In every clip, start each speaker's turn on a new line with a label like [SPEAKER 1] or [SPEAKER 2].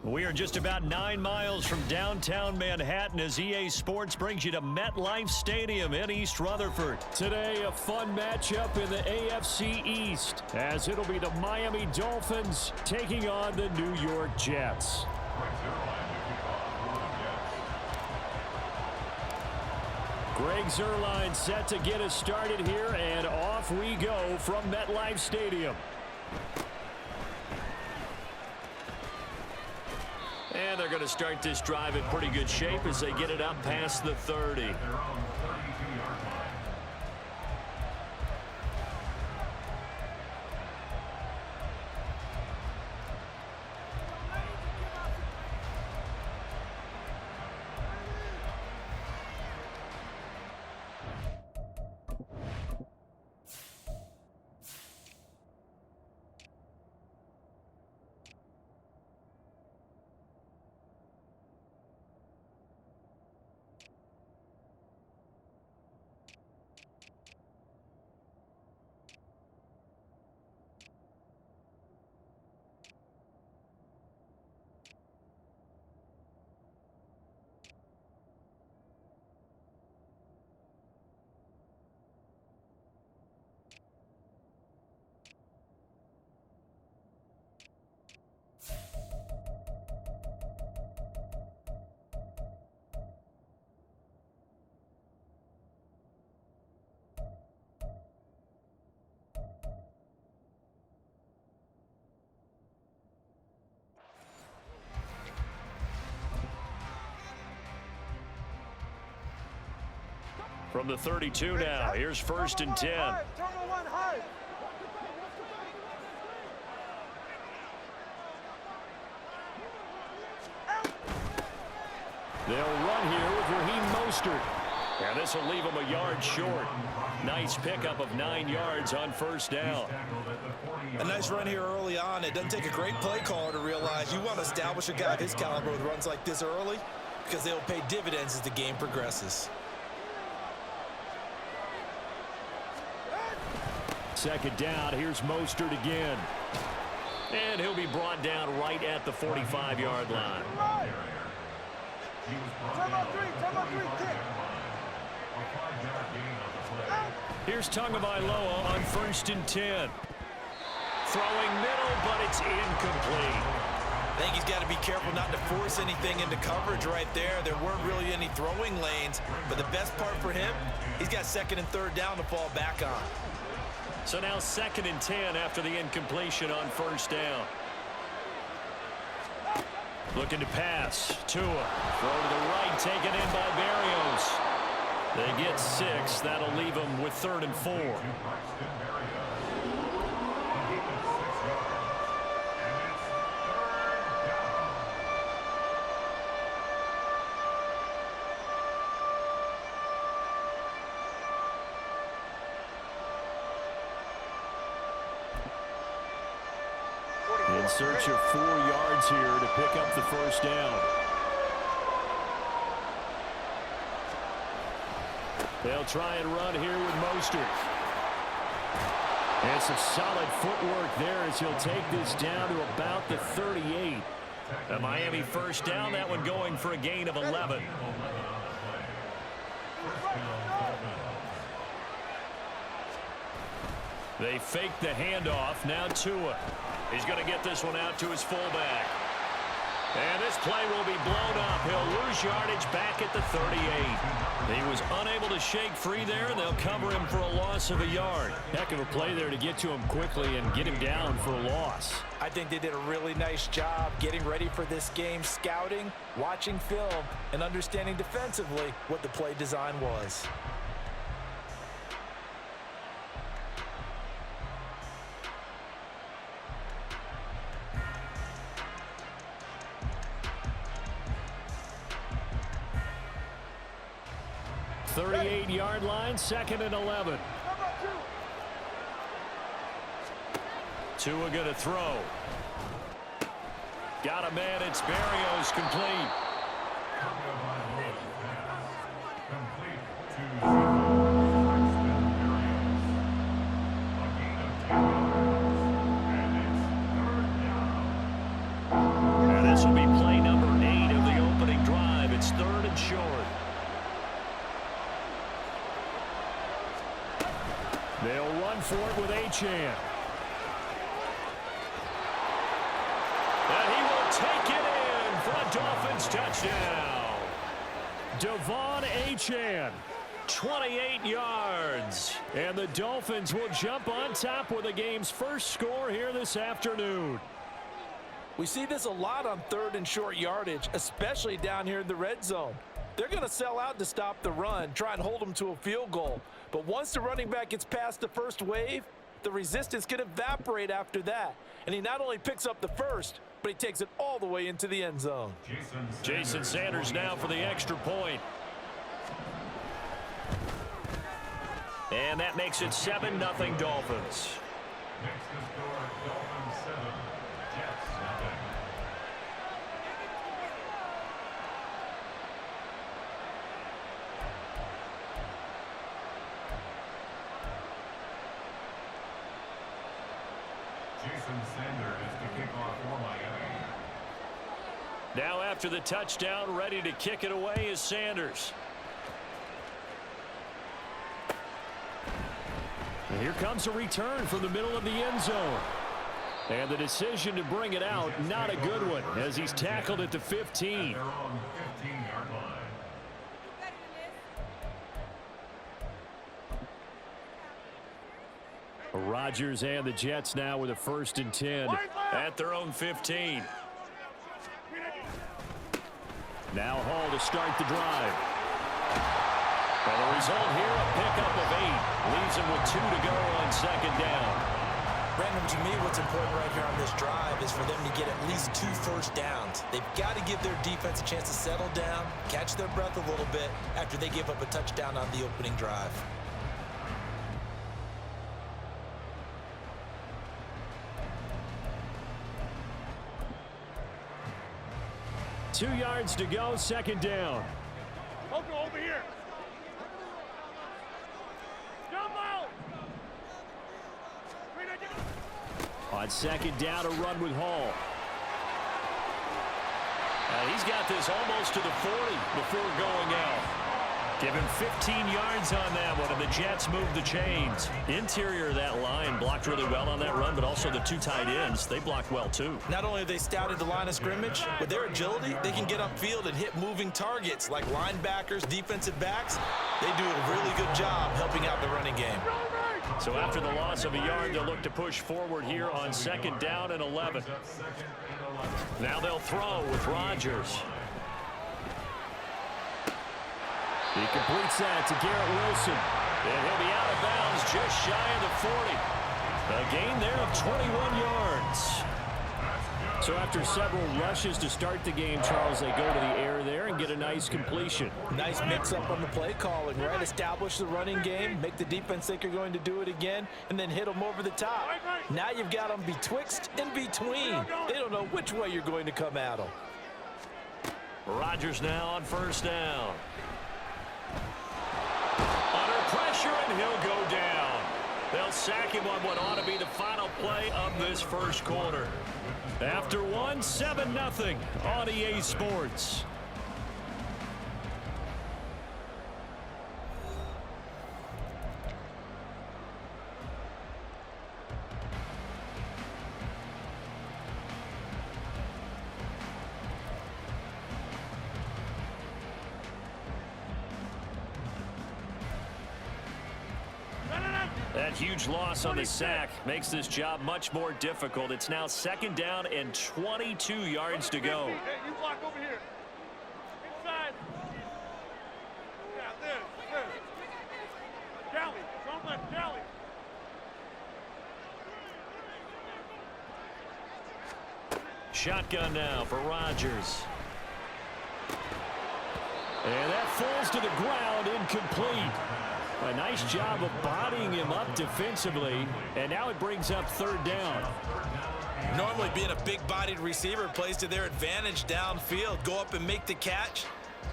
[SPEAKER 1] We are just about 9 miles from downtown Manhattan as EA Sports brings you to MetLife Stadium in East Rutherford. Today, a fun matchup in the AFC East, as it'll be the Miami Dolphins taking on the New York Jets. Gregarious01 set to get us started here, and off we go from MetLife Stadium. And they're going to start this drive in pretty good shape as they get it up past the 30. From the 32 now, here's 1st and 10. They'll run here with Raheem Mostert. And this will leave him a yard short. Nice pickup of 9 yards on 1st down.
[SPEAKER 2] A nice run here early on. It doesn't take a great play caller to realize you want to establish a guy of his caliber with runs like this early, because they'll pay dividends as the game progresses.
[SPEAKER 1] 2nd down, here's Mostert again. And he'll be brought down right at the 45-yard line. Here's Tagovailoa on 1st and 10. Throwing middle, but it's incomplete.
[SPEAKER 2] I think he's got to be careful not to force anything into coverage right there. There weren't really any throwing lanes, but the best part for him, he's got 2nd and 3rd down to fall back on.
[SPEAKER 1] So now 2nd and 10 after the incompletion on 1st down. Looking to pass. Tua. Throw to the right, taken in by Berrios. They get 6. That'll leave them with 3rd and 4. In search of 4 yards here to pick up the 1st down. They'll try and run here with Mostert. And some solid footwork there as he'll take this down to about the 38. A Miami 1st down, that one going for a gain of 11. They fake the handoff. Now Tua. He's going to get this one out to his fullback. And this play will be blown up. He'll lose yardage back at the 38. He was unable to shake free there, and they'll cover him for a loss of a yard. Heck of a play there to get to him quickly and get him down for a loss.
[SPEAKER 3] I think they did a really nice job getting ready for this game, scouting, watching film, and understanding defensively what the play design was.
[SPEAKER 1] The 38-yard line, 2nd and 11. Tua going to throw. Got a man, it's Berrios, complete. And this will be They'll run for it with Achane. And he will take it in for a Dolphins touchdown. Devon Achane, 28 yards. And the Dolphins will jump on top with the game's first score here this afternoon.
[SPEAKER 3] We see this a lot on third and short yardage, especially down here in the red zone. They're going to sell out to stop the run, try and hold them to a field goal. But once the running back gets past the first wave, the resistance can evaporate after that. And he not only picks up the first, but he takes it all the way into the end zone.
[SPEAKER 1] Jason Sanders now for the extra point. And that makes it 7-0 Dolphins.
[SPEAKER 4] Next to score, Dolphins 7, Jets nothing. Jason Sanders to kick off for Miami.
[SPEAKER 1] Now after the touchdown, ready to kick it away is Sanders. And here comes a return from the middle of the end zone. And the decision to bring it out, not a good one, as he's tackled at the 15.
[SPEAKER 4] Their own 15-yard line.
[SPEAKER 1] Rodgers and the Jets now with a 1st and 10 at their own 15. Now Hall to start the drive. And the result here, a pickup of 8. Leaves him with 2 to go on 2nd down.
[SPEAKER 2] Brandon, to me, what's important right here on this drive is for them to get at least 2 first downs. They've got to give their defense a chance to settle down, catch their breath a little bit after they give up a touchdown on the opening drive.
[SPEAKER 1] 2 yards to go, 2nd down.
[SPEAKER 5] Over here. Jump out.
[SPEAKER 1] On 2nd down, a run with Hall. And he's got this almost to the 40 before going out. Give him 15 yards on that one, and the Jets move the chains. Interior of that line blocked really well on that run, but also the 2 tight ends, they blocked well too.
[SPEAKER 2] Not only have they scouted the line of scrimmage, with their agility, they can get upfield and hit moving targets like linebackers, defensive backs. They do a really good job helping out the running game.
[SPEAKER 1] So after the loss of a yard, they'll look to push forward here on 2nd down and 11. Now they'll throw with Rodgers. He completes that to Garrett Wilson. And he'll be out of bounds just shy of the 40. A gain there of 21 yards. So after several rushes to start the game, Charles, they go to the air there and get a nice completion.
[SPEAKER 3] Nice mix-up on the play calling, right? Establish the running game, make the defense think you're going to do it again, and then hit them over the top. Now you've got them betwixt and between. They don't know which way you're going to come at them.
[SPEAKER 1] Rodgers now on 1st down. Under pressure, and he'll go down. They'll sack him on what ought to be the final play of this 1st quarter. After 1, 7-0 on EA Sports. That huge loss on the sack makes this job much more difficult. It's now 2nd down and 22 yards to go.
[SPEAKER 5] Hey, you block over here. Inside. Yeah, there. Callie, don't let Callie.
[SPEAKER 1] Shotgun now for Rodgers. And that falls to the ground, incomplete. A nice job of bodying him up defensively, and now it brings up 3rd down.
[SPEAKER 2] Normally being a big-bodied receiver plays to their advantage downfield. Go up and make the catch,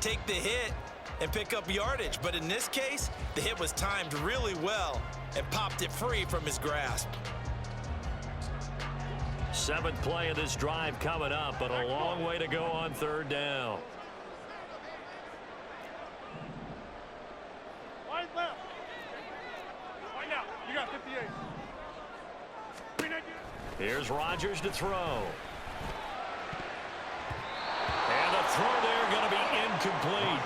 [SPEAKER 2] take the hit, and pick up yardage. But in this case, the hit was timed really well and popped it free from his grasp.
[SPEAKER 1] 7th play of this drive coming up, but a long way to go on 3rd down.
[SPEAKER 5] Wide left. Wide out. You got 58. 319.
[SPEAKER 1] Here's Rodgers to throw. And the throw there going to be incomplete.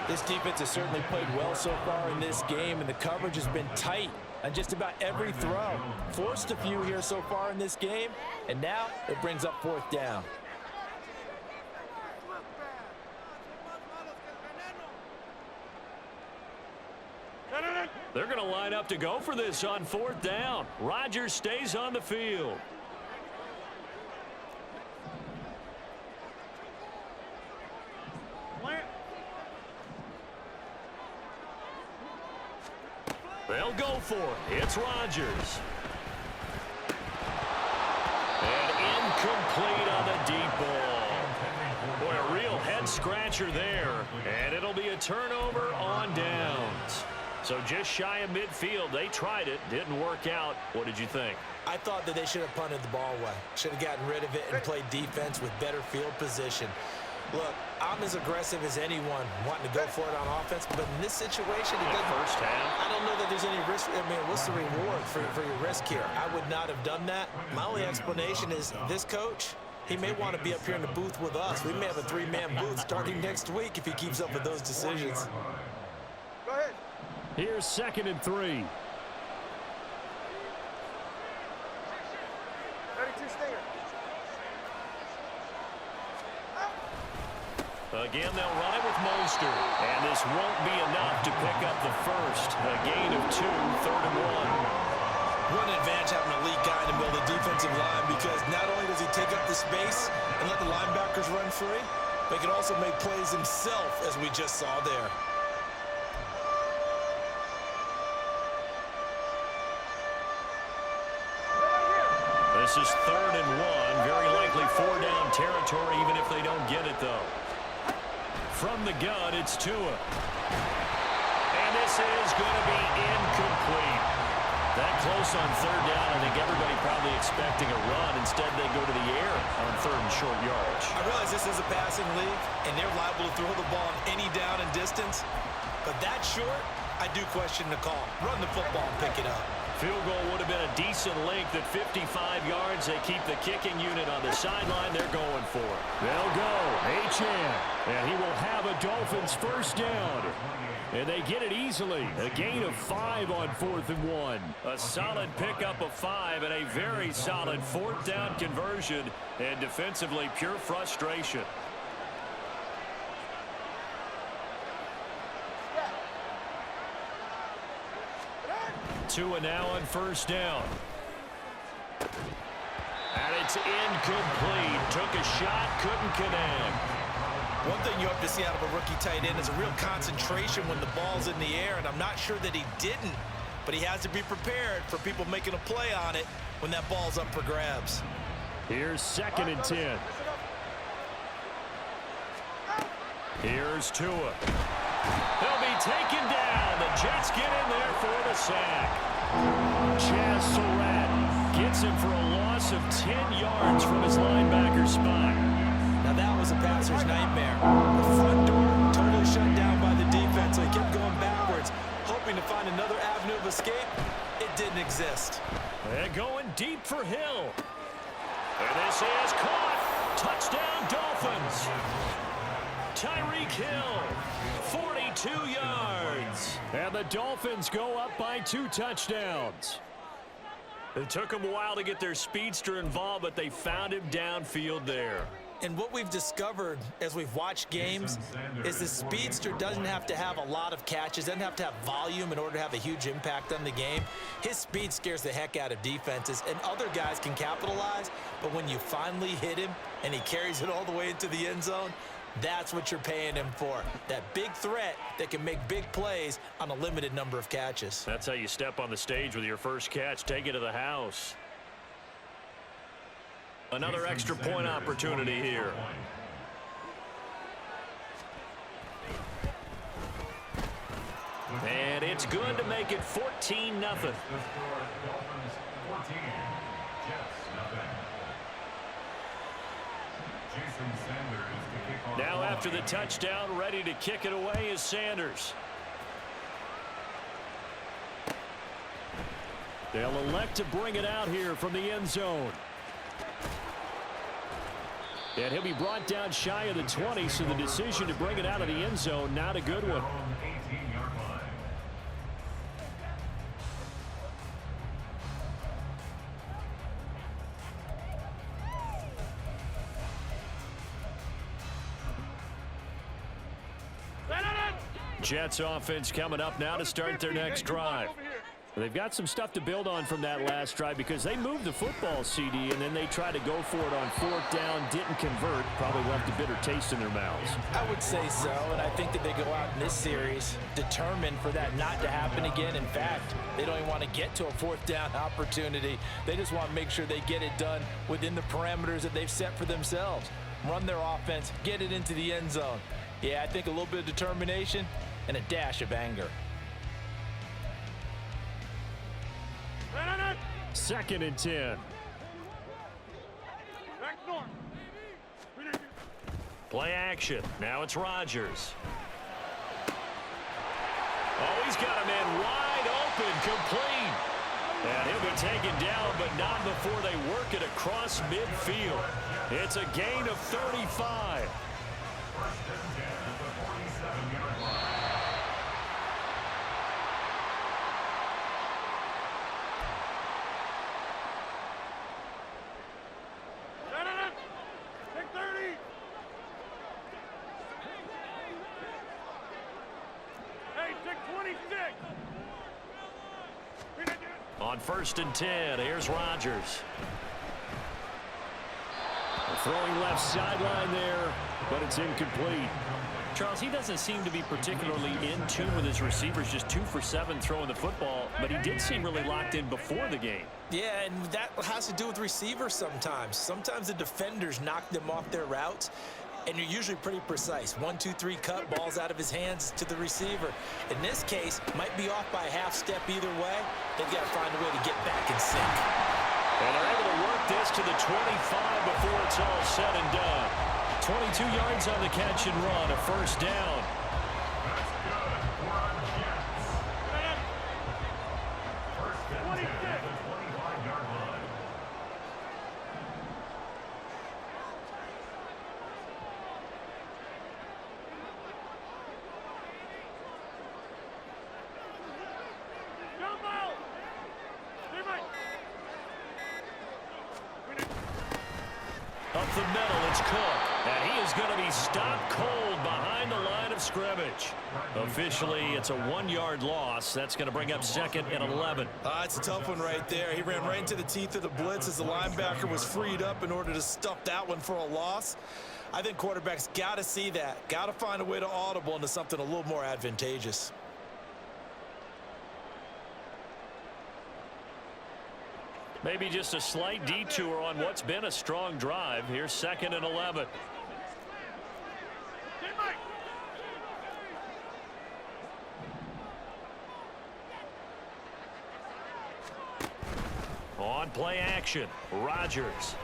[SPEAKER 3] This defense has certainly played well so far in this game, and the coverage has been tight on just about every throw. Forced a few here so far in this game, and now it brings up fourth down.
[SPEAKER 1] They're going to line up to go for this on fourth down. Rodgers stays on the field. They'll go for it. It's Rodgers. And incomplete on the deep ball. Boy, a real head-scratcher there. And it'll be a turnover on downs. So just shy of midfield. They tried it. Didn't work out. What did you think?
[SPEAKER 2] I thought that they should have punted the ball away. Should have gotten rid of it and played defense with better field position. Look, I'm as aggressive as anyone wanting to go for it on offense, but in this situation, it doesn't.
[SPEAKER 1] First half.
[SPEAKER 2] I don't know that there's any risk. I mean, what's the reward for your risk here? I would not have done that. My only explanation is this coach, he may want to be up here in the booth with us. We may have a three-man booth starting next week if he keeps up with those decisions.
[SPEAKER 5] Go ahead.
[SPEAKER 1] Here's 2nd and 3.
[SPEAKER 5] 32 stinger.
[SPEAKER 1] Again, they'll run it with Mostert. And this won't be enough to pick up the first. A gain of 2, 3rd and 1.
[SPEAKER 2] What an advantage having a elite guy in the middle of the defensive line, because not only does he take up the space and let the linebackers run free, but he can also make plays himself, as we just saw there.
[SPEAKER 1] This is 3rd and 1. Very likely 4-down territory, even if they don't get it, though. From the gun, it's Tua. And this is going to be incomplete. That close on 3rd down. I think everybody probably expecting a run. Instead, they go to the air on 3rd and short yardage.
[SPEAKER 2] I realize this is a passing league, and they're liable to throw the ball on any down and distance. But that short, I do question the call. Run the football and pick it up.
[SPEAKER 1] Field goal would have been a decent length at 55 yards. They keep the kicking unit on the sideline. They're going for it. They'll go. Achane. And he will have a Dolphins first down. And they get it easily. A gain of 5 on 4th and 1. A solid pickup of 5 and a very solid 4th down conversion. And defensively, pure frustration. Tua now on first down. And it's incomplete. Took a shot, couldn't connect.
[SPEAKER 2] One thing you hope to see out of a rookie tight end is a real concentration when the ball's in the air, and I'm not sure that he didn't, but he has to be prepared for people making a play on it when that ball's up for grabs.
[SPEAKER 1] Here's 2nd and 10. Here's Tua. They'll be taken down. The Jets get in there for the sack. Chaz Surratt gets him for a loss of 10 yards from his linebacker spot.
[SPEAKER 2] Now that was a passer's nightmare. The front door totally shut down by the defense, so he kept going backwards, hoping to find another avenue of escape. It didn't exist.
[SPEAKER 1] They're going deep for Hill. And this is caught. Touchdown Dolphins. Tyreek Hill, 42 yards. And the Dolphins go up by 2 touchdowns. It took them a while to get their speedster involved, but they found him downfield there.
[SPEAKER 2] And what we've discovered as we've watched games is the speedster doesn't have to have a lot of catches, doesn't have to have volume in order to have a huge impact on the game. His speed scares the heck out of defenses, and other guys can capitalize, but when you finally hit him and he carries it all the way into the end zone, that's what you're paying him for. That big threat that can make big plays on a limited number of catches.
[SPEAKER 1] That's how you step on the stage with your first catch. Take it to the house. Another extra point opportunity here. And it's good to make it 14-0. Now after the touchdown, ready to kick it away is Sanders. They'll elect to bring it out here from the end zone. And he'll be brought down shy of the 20, so the decision to bring it out of the end zone, not a good one.
[SPEAKER 4] 18-yard line.
[SPEAKER 1] Jets offense coming up now to start their next drive. They've got some stuff to build on from that last drive because they moved the football, CD, and then they tried to go for it on 4th down, didn't convert, probably left a bitter taste in their mouths.
[SPEAKER 3] I would say so, and I think that they go out in this series determined for that not to happen again. In fact, they don't even want to get to a 4th down opportunity. They just want to make sure they get it done within the parameters that they've set for themselves. Run their offense, get it into the end zone. Yeah, I think a little bit of determination and a dash of anger.
[SPEAKER 1] 2nd and 10. Play action. Now it's Rodgers. Oh, he's got a man wide open, complete. And he'll be taken down, but not before they work it across midfield. It's a gain of 35. On 1st and 10, here's Rodgers. Throwing left sideline there, but it's incomplete. Charles, he doesn't seem to be particularly in tune with his receivers, just 2 for 7 throwing the football, but he did seem really locked in before the game.
[SPEAKER 2] Yeah, and that has to do with receivers sometimes. Sometimes the defenders knock them off their routes, and you're usually pretty precise. 1, 2, 3 cut, balls out of his hands to the receiver. In this case, might be off by a half step either way. They've got to find a way to get back in sync.
[SPEAKER 1] And they're able to work this to the 25 before it's all said and done. 22 yards on the catch and run, a 1st down.
[SPEAKER 4] That's good for our Jets. First and 10 at the 25-yard line.
[SPEAKER 1] Up the middle, it's Cook. And he is going to be stopped cold behind the line of scrimmage. Officially, it's a 1-yard loss. That's going to bring up 2nd and 11.
[SPEAKER 2] It's a tough one right there. He ran right into the teeth of the blitz as the linebacker was freed up in order to stuff that one for a loss. I think quarterbacks got to see that. Got to find a way to audible into something a little more advantageous.
[SPEAKER 1] Maybe just a slight detour on what's been a strong drive. Here's 2nd and 11. On play action, Rodgers.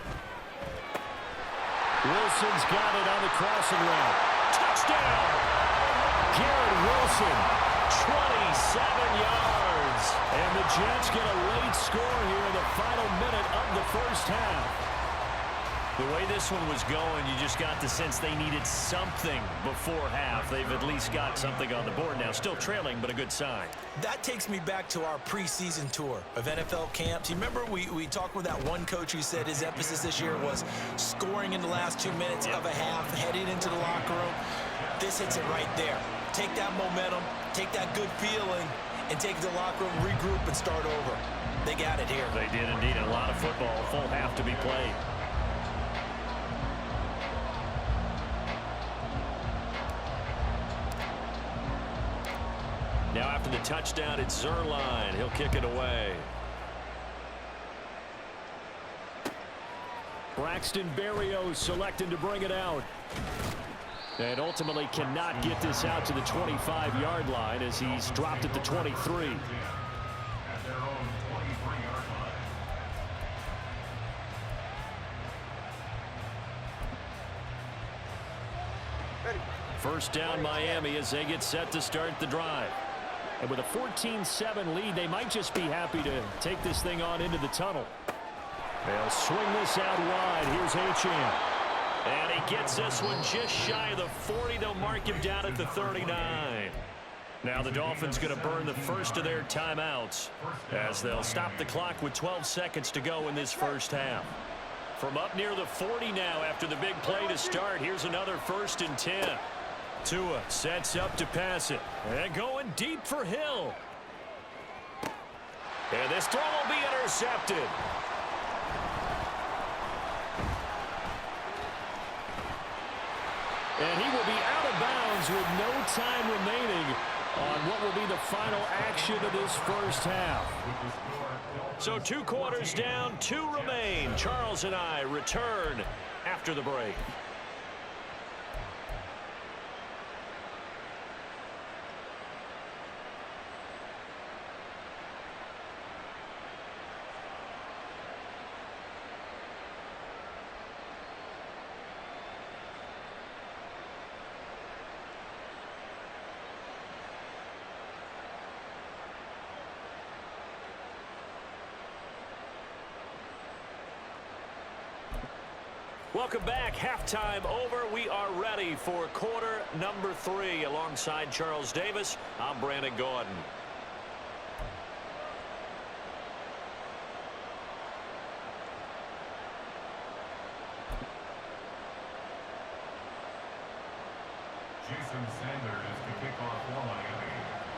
[SPEAKER 1] Wilson's got it on the crossing route. Touchdown! Garrett Wilson, 27 yards. And the Jets get a late score here in the final minute of the 1st half. The way this one was going, you just got the sense they needed something before half. They've at least got something on the board now. Still trailing, but a good sign.
[SPEAKER 2] That takes me back to our preseason tour of NFL camps. You remember we talked with that one coach who said his emphasis this year was scoring in the last 2 minutes of a half, heading into the locker room. This hits it right there. Take that momentum, take that good feeling, and take it to the locker room, regroup, and start over. They got it here.
[SPEAKER 1] They did indeed. A lot of football, full half to be played. Now after the touchdown, it's Zerline. He'll kick it away. Braxton Berrios selected to bring it out. And ultimately cannot get this out to the 25-yard line as he's dropped at the 23.
[SPEAKER 4] At their own 23-yard line.
[SPEAKER 1] First down Miami as they get set to start the drive. And with a 14-7 lead, they might just be happy to take this thing on into the tunnel. They'll swing this out wide. Here's Achane. And he gets this one just shy of the 40. They'll mark him down at the 39. Now the Dolphins going to burn the first of their timeouts as they'll stop the clock with 12 seconds to go in this first half. From up near the 40 now after the big play to start, here's another 1st and 10. Tua sets up to pass it. And going deep for Hill. And this throw will be intercepted. And he will be out of bounds with no time remaining on what will be the final action of this first half. So 2 quarters down, 2 remain. Charles and I return after the break. Welcome back. Halftime over. We are ready for quarter number 3. Alongside Charles Davis, I'm Brandon Gordon.
[SPEAKER 4] Jason Sanders to kick off for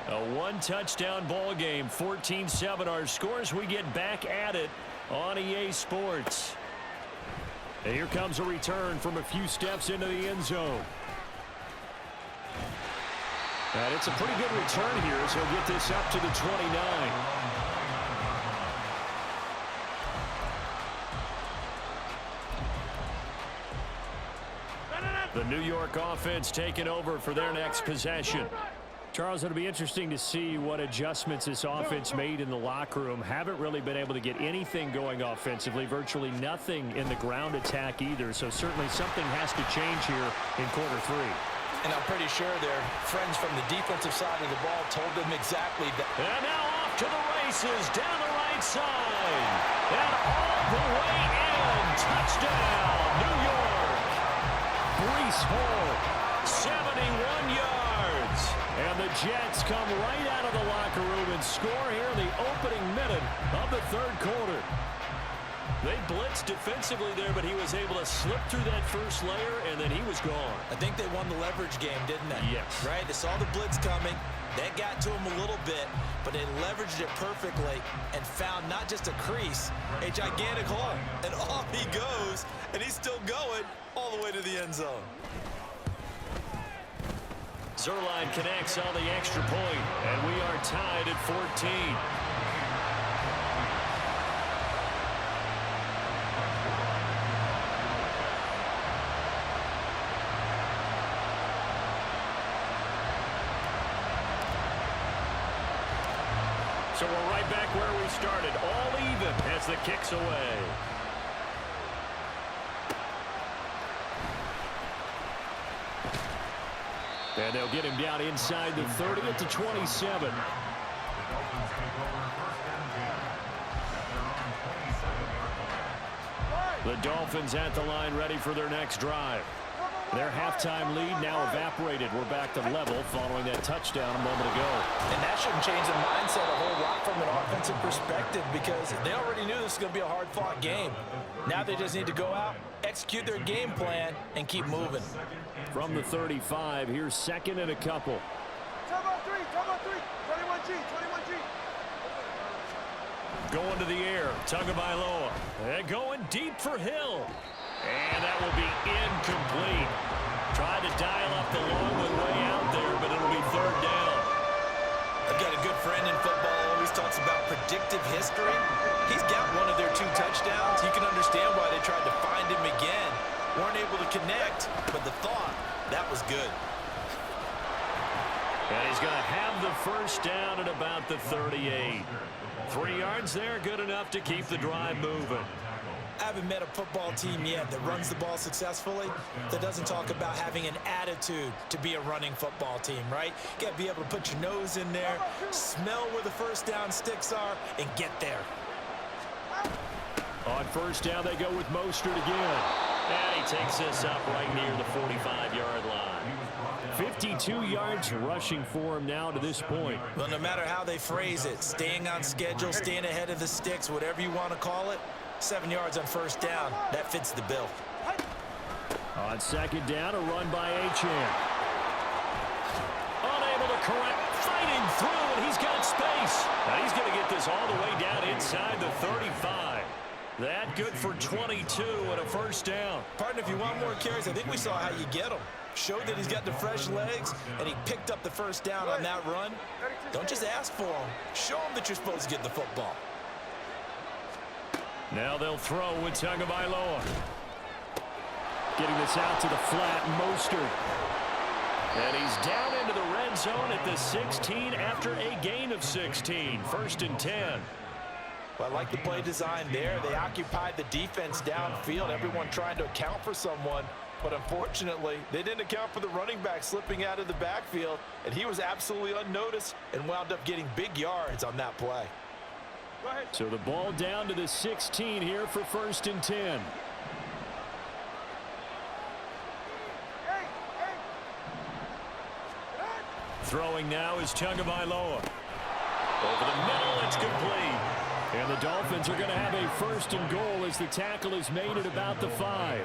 [SPEAKER 4] Miami.
[SPEAKER 1] A 1-touchdown ball game. 14-7 our scores. We get back at it on EA Sports. And here comes a return from a few steps into the end zone. And it's a pretty good return here as he'll get this up to the 29. The New York offense taking over for their next possession. Charles, it'll be interesting to see what adjustments this offense made in the locker room. Haven't really been able to get anything going offensively, virtually nothing in the ground attack either. So certainly something has to change here in quarter 3.
[SPEAKER 3] And I'm pretty sure their friends from the defensive side of the ball told them exactly that.
[SPEAKER 1] And now off to the races down the right side. And all the way in. Touchdown, New York. Breece Hall, 71 yards. And the Jets come right out of the locker room and score here in the opening minute of the 3rd quarter. They blitzed defensively there, but he was able to slip through that first layer, and then he was gone.
[SPEAKER 2] I think they won the leverage game, didn't they?
[SPEAKER 1] Yes.
[SPEAKER 2] Right? They saw the blitz coming. That got to him a little bit, but they leveraged it perfectly and found not just a crease, a gigantic hole. And off he goes, and he's still going all the way to the end zone.
[SPEAKER 1] Zerline connects on the extra point, and we are tied at 14. So we're right back where we started, all even as the kick's away. And they'll get him down inside the 30 at the 27. The Dolphins at the line ready for their next drive. Their halftime lead now evaporated. We're back to level following that touchdown a moment ago.
[SPEAKER 3] And that shouldn't change the mindset a whole lot from an offensive perspective because they already knew this was going to be a hard-fought game. Now they just need to go out, execute their game plan, and keep moving.
[SPEAKER 1] From the 35, here's 2nd and a couple.
[SPEAKER 5] Time out 3, 21G, 21G.
[SPEAKER 1] Going to the air, Tagovailoa. And going deep for Hill. And that will be incomplete. Tried to dial up the long way out there, but it'll be 3rd down.
[SPEAKER 2] I've got a good friend in football, always talks about predictive history. He's got one of their 2 touchdowns. You can understand why they tried to find him again. Weren't able to connect, but the thought, that was good.
[SPEAKER 1] And he's going to have the 1st down at about the 38. 3 yards there, good enough to keep the drive moving.
[SPEAKER 2] I haven't met a football team yet that runs the ball successfully that doesn't talk about having an attitude to be a running football team, right? You got to be able to put your nose in there, smell where the first down sticks are, and get there.
[SPEAKER 1] On first down, they go with Mostert again. And he takes this up right near the 45-yard line. 52 yards rushing for him now to this point.
[SPEAKER 2] Well, no matter how they phrase it, staying on schedule, staying ahead of the sticks, whatever you want to call it, 7 yards on first down, that fits the bill.
[SPEAKER 1] On second down, a run by Achane. Unable to correct, fighting through, and he's got space. Now he's going to get this all the way down inside the 35. That good for 22 and a first down.
[SPEAKER 2] Partner, if you want more carries, I think we saw how you get them. Showed that he's got the fresh legs, and he picked up the first down on that run. Don't just ask for him. Show him that you're supposed to get the football.
[SPEAKER 1] Now they'll throw with Tagovailoa. Getting this out to the flat, Mostert. And he's down into the red zone at the 16 after a gain of 16. First and 10.
[SPEAKER 3] Well, I like the play design there. They occupied the defense downfield, everyone trying to account for someone. But unfortunately, they didn't account for the running back slipping out of the backfield, and he was absolutely unnoticed and wound up getting big yards on that play.
[SPEAKER 1] So the ball down to the 16 here for first and 10. Throwing now is Tagovailoa. Over the middle, it's complete. And the Dolphins are going to have a first and goal as the tackle is made at about the 5.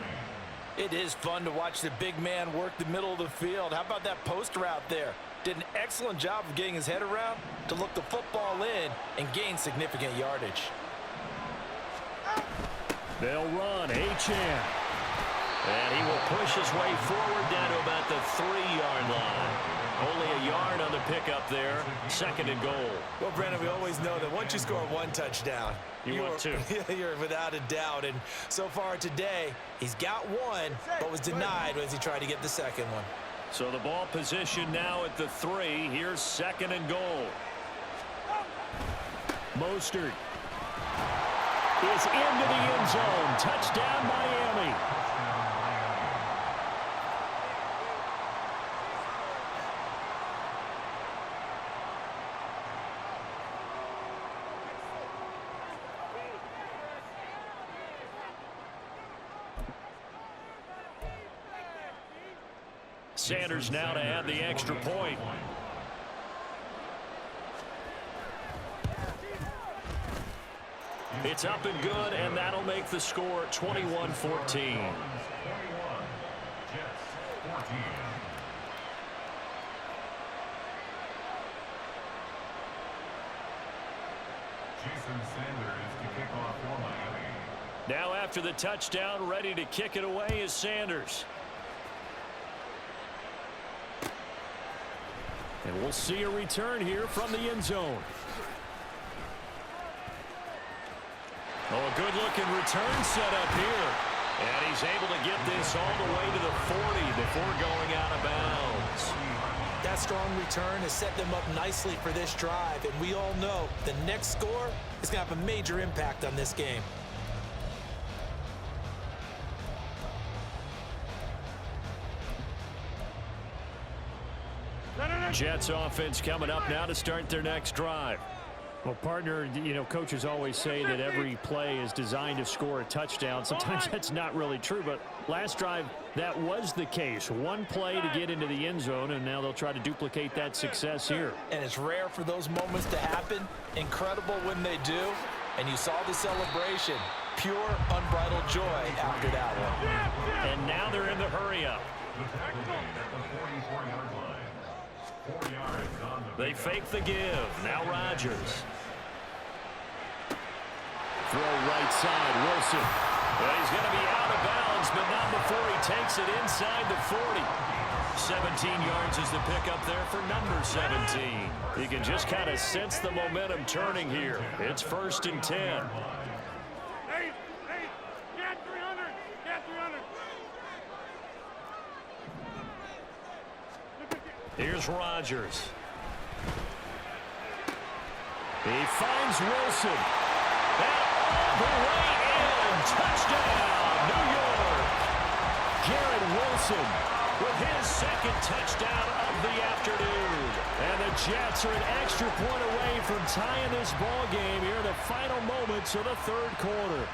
[SPEAKER 3] It is fun to watch the big man work the middle of the field. How about that post route there? Did an excellent job of getting his head around to look the football in and gain significant yardage.
[SPEAKER 1] They'll run, Achane. And he will push his way forward down to about the 3-yard line. Only a yard on the pickup there. Second and goal.
[SPEAKER 2] Well, Brandon, we always know that once you score one touchdown,
[SPEAKER 1] You want two.
[SPEAKER 2] You're without a doubt. And so far today, he's got one, but was denied as he tried to get the second one.
[SPEAKER 1] So the ball position now at the 3. Here's second and goal. Mostert is into the end zone. Touchdown, Miami. Sanders now to add the extra point. It's up and good, and that'll make the score 21-14. Now after the touchdown, ready to kick it away is Sanders. And we'll see a return here from the end zone. Oh, a good-looking return set up here. And he's able to get this all the way to the 40 before going out of bounds.
[SPEAKER 2] That strong return has set them up nicely for this drive. And we all know the next score is going to have a major impact on this game.
[SPEAKER 1] Jets offense coming up now to start their next drive. Well, partner, you know, coaches always say that every play is designed to score a touchdown. Sometimes that's not really true, but last drive, that was the case. One play to get into the end zone, and now they'll try to duplicate that success here.
[SPEAKER 3] And it's rare for those moments to happen. Incredible when they do. And you saw the celebration. Pure, unbridled joy after that one.
[SPEAKER 1] And now they're in the hurry-up. They fake the give. Now Rodgers. Throw right side, Wilson. Well, he's going to be out of bounds, but not before he takes it inside the 40. 17 yards is the pickup there for number 17. You can just kind of sense the momentum turning here. It's first and 10.
[SPEAKER 5] Hey, get 300, get 300.
[SPEAKER 1] Here's Rodgers. He finds Wilson. And all the way in. Touchdown. Wilson with his second touchdown of the afternoon. And the Jets are an extra point away from tying this ball game here in the final moments of the third quarter.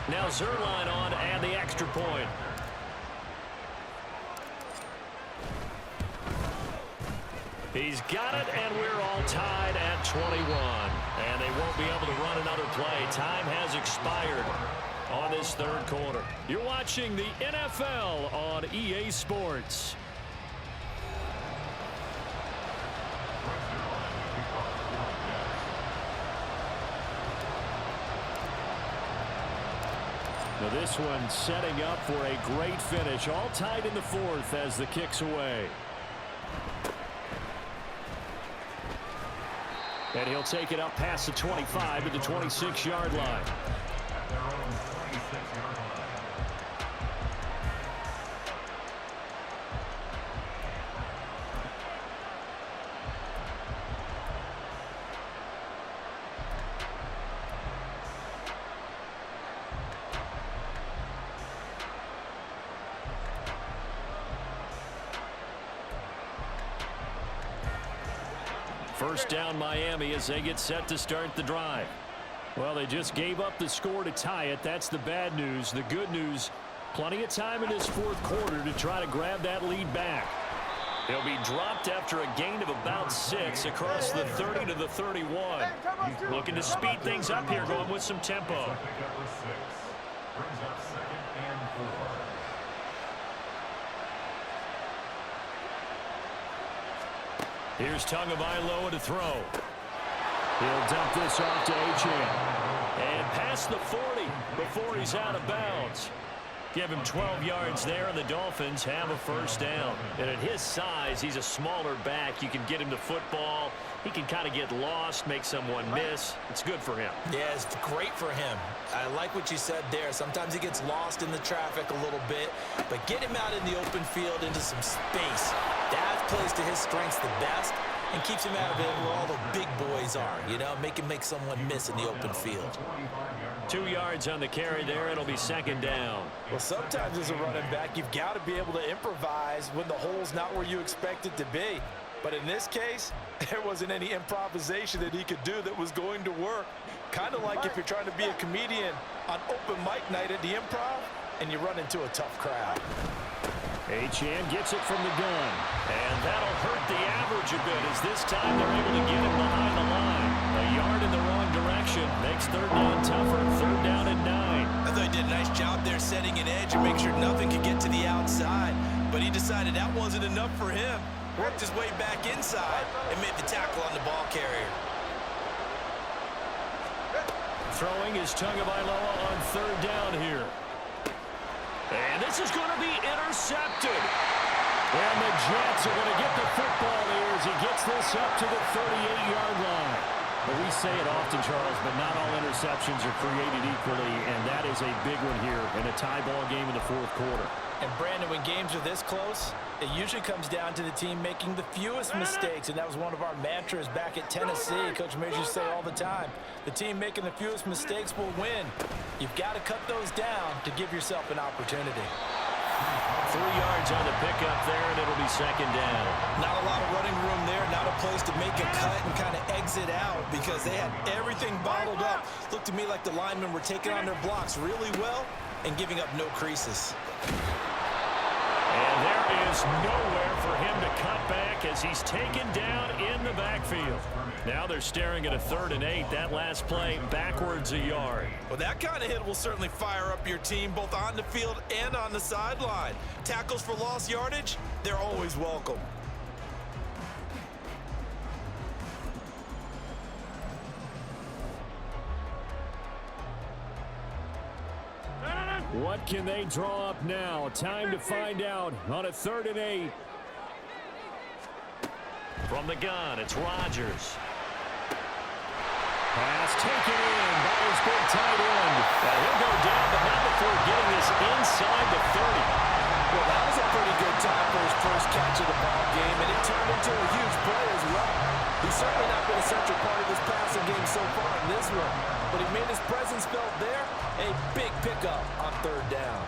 [SPEAKER 1] Now Zerline on and the extra point. He's got it, and we're all tied at 21. And they won't be able to run another play. Time has expired on this third quarter. You're watching the NFL on EA Sports. Now this one setting up for a great finish. All tied in the fourth as the kick's away. And he'll take it up past the 25 to the 26-yard line.
[SPEAKER 4] Their own 26-yard line.
[SPEAKER 1] First down Miami as they get set to start the drive. Well, they just gave up the score to tie it. That's the bad news. The good news, plenty of time in this fourth quarter to try to grab that lead back. He'll be dropped after a gain of about 6 across the 30 to the 31. Looking to speed things up here, going with some tempo.
[SPEAKER 4] Second down with 6. Brings up 2nd and 4.
[SPEAKER 1] Here's Tagovailoa to throw. He'll dump this off to Achane. And past the 40 before he's out of bounds. Give him 12 yards there, and the Dolphins have a first down. And at his size, he's a smaller back. You can get him the football. He can kind of get lost, make someone miss. It's good for him.
[SPEAKER 2] Yeah, it's great for him. I like what you said there. Sometimes he gets lost in the traffic a little bit, but get him out in the open field into some space. That plays to his strengths the best and keeps him out of it where all the big boys are, you know, make someone miss in the open field.
[SPEAKER 1] 2 yards on the carry there. It'll be second down.
[SPEAKER 3] Well, sometimes as a running back, you've got to be able to improvise when the hole's not where you expect it to be. But in this case, there wasn't any improvisation that he could do that was going to work. Kind of like if you're trying to be a comedian on open mic night at the Improv and you run into a tough crowd.
[SPEAKER 1] Achane gets it from the gun. And that'll hurt the average a bit as this time they're able to get him behind the line. A yard in the wrong direction makes third down tougher. Third down and 9.
[SPEAKER 2] I thought he did a nice job there setting an edge and make sure nothing could get to the outside. But he decided that wasn't enough for him. Worked his way back inside and made the tackle on the ball carrier.
[SPEAKER 1] Throwing is Tagovailoa on third down here. And this is going to be intercepted. And the Jets are going to get the football here as he gets this up to the 38-yard line. Well, we say it often, Charles, but not all interceptions are created equally, and that is a big one here in a tie ball game in the fourth quarter.
[SPEAKER 3] And Brandon, when games are this close, it usually comes down to the team making the fewest mistakes, and that was one of our mantras back at Tennessee. Coach Mears used to say all the time, the team making the fewest mistakes will win. You've got to cut those down to give yourself an opportunity.
[SPEAKER 1] 3 yards on the pickup there, and it'll be second down.
[SPEAKER 2] Not a lot of running room there, not a place to make a cut and kind of exit out because they had everything bottled up. Looked to me like the linemen were taking on their blocks really well and giving up no creases.
[SPEAKER 1] And there is nowhere for him to cut back as he's taken down in the backfield. Now they're staring at a 3rd and 8. That last play backwards a yard.
[SPEAKER 2] Well, that kind of hit will certainly fire up your team both on the field and on the sideline. Tackles for lost yardage, they're always welcome.
[SPEAKER 1] What can they draw up now? Time to find out on a 3rd and 8. From the gun, it's Rodgers. Pass taken in by his big tight end. He'll go down, but not before getting this inside the 30.
[SPEAKER 3] Well, that was a pretty good time for his first catch of the ball game, and it turned into a huge play as well. He's certainly not been a central part of this passing game so far in this one, but he made his presence felt there. A big pickup on 3rd down.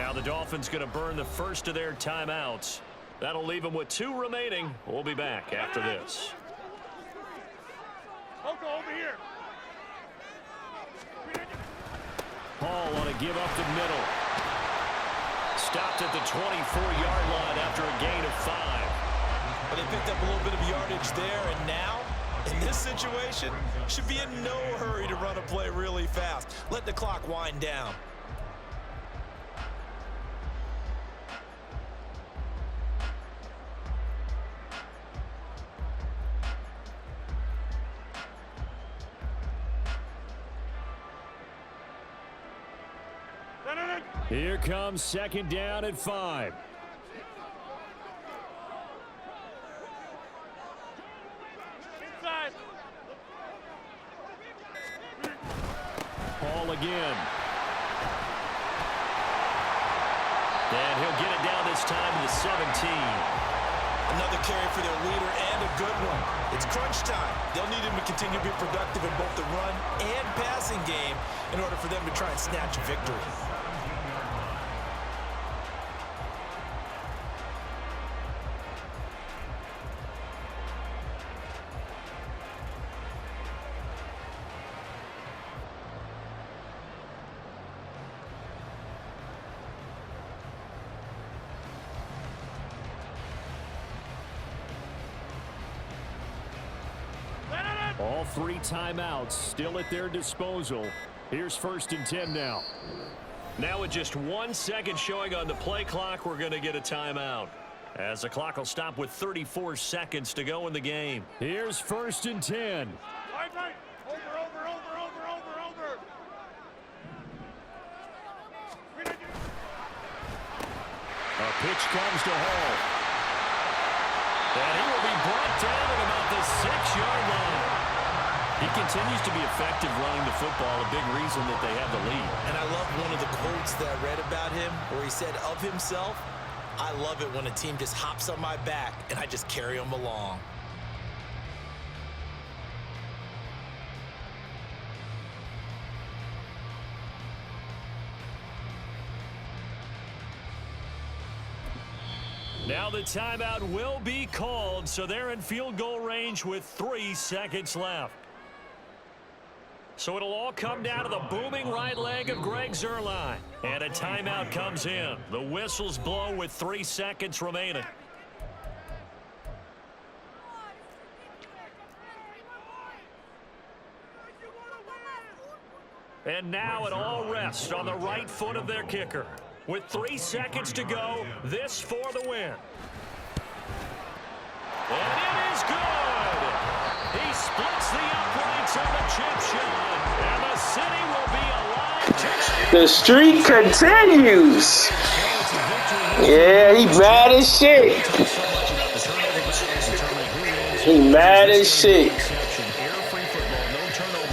[SPEAKER 1] Now the Dolphins going to burn the first of their timeouts. That'll leave them with 2 remaining. We'll be back after this.
[SPEAKER 5] Coco, over here.
[SPEAKER 1] Hall on a give up the middle. Stopped at the 24-yard line after a gain of 5.
[SPEAKER 2] But they picked up a little bit of yardage there, and now, in this situation, should be in no hurry to run a play really fast. Let the clock wind down.
[SPEAKER 1] Here comes second down at 5.
[SPEAKER 5] Inside.
[SPEAKER 1] Hall again. And he'll get it down this time to the 17.
[SPEAKER 2] Another carry for their leader and a good one. It's crunch time. They'll need him to continue to be productive in both the run and passing game in order for them to try and snatch a victory.
[SPEAKER 1] All 3 timeouts still at their disposal. Here's 1st and 10 now. Now with just 1 second showing on the play clock, we're going to get a timeout, as the clock will stop with 34 seconds to go in the game. Here's 1st and 10.
[SPEAKER 5] Right. Over.
[SPEAKER 1] A pitch comes to Hall. And he will be brought down at about the 6-yard line. He continues to be effective running the football, a big reason that they have the lead.
[SPEAKER 2] And I love one of the quotes that I read about him where he said of himself, "I love it when a team just hops on my back and I just carry them along."
[SPEAKER 1] Now the timeout will be called, so they're in field goal range with 3 seconds left. So it'll all come down to the booming right leg of Gregarious01. And a timeout comes in. The whistles blow with 3 seconds remaining. And now it all rests on the right foot of their kicker. With 3 seconds to go, this for the win. And it is good! He splits the uprights of the chip shot, and the city will be alive tonight.
[SPEAKER 6] The streak continues. Yeah, he mad as shit. He mad as shit.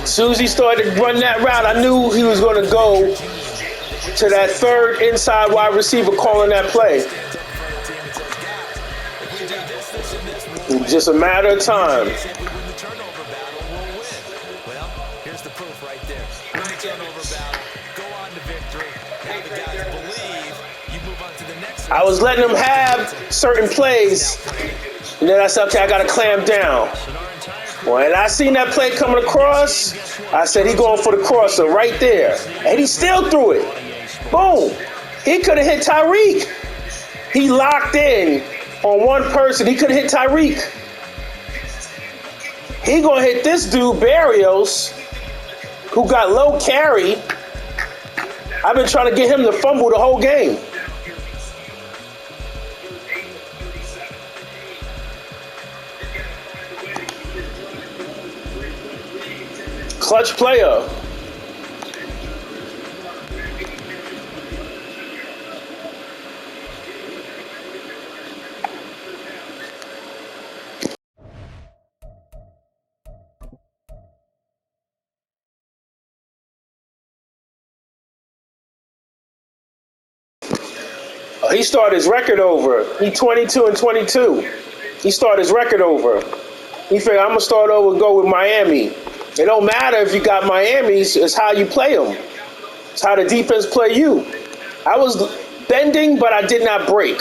[SPEAKER 6] As soon as he started to run that route, I knew he was going to go to that third inside wide receiver calling that play. Just a matter of time.
[SPEAKER 2] Well, here's the proof right there. Win the turnover battle, go on to victory. Now the guys believe you move on to the next one.
[SPEAKER 6] I was letting him have certain plays, and then I said, okay, I got to clamp down. When I seen that play coming across, I said, he going for the crosser right there. And he still threw it. Boom. He could have hit Tyreek. He locked in on one person. He could have hit Tyreek. He going to hit this dude, Barrios, who got low carry. I've been trying to get him to fumble the whole game. Clutch player. He started his record over. He 22-22. He started his record over. He figured, I'm going to start over and go with Miami. It don't matter if you got Miami's, it's how you play them. It's how the defense play you. I was bending, but I did not break.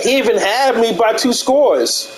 [SPEAKER 6] He even had me by 2 scores.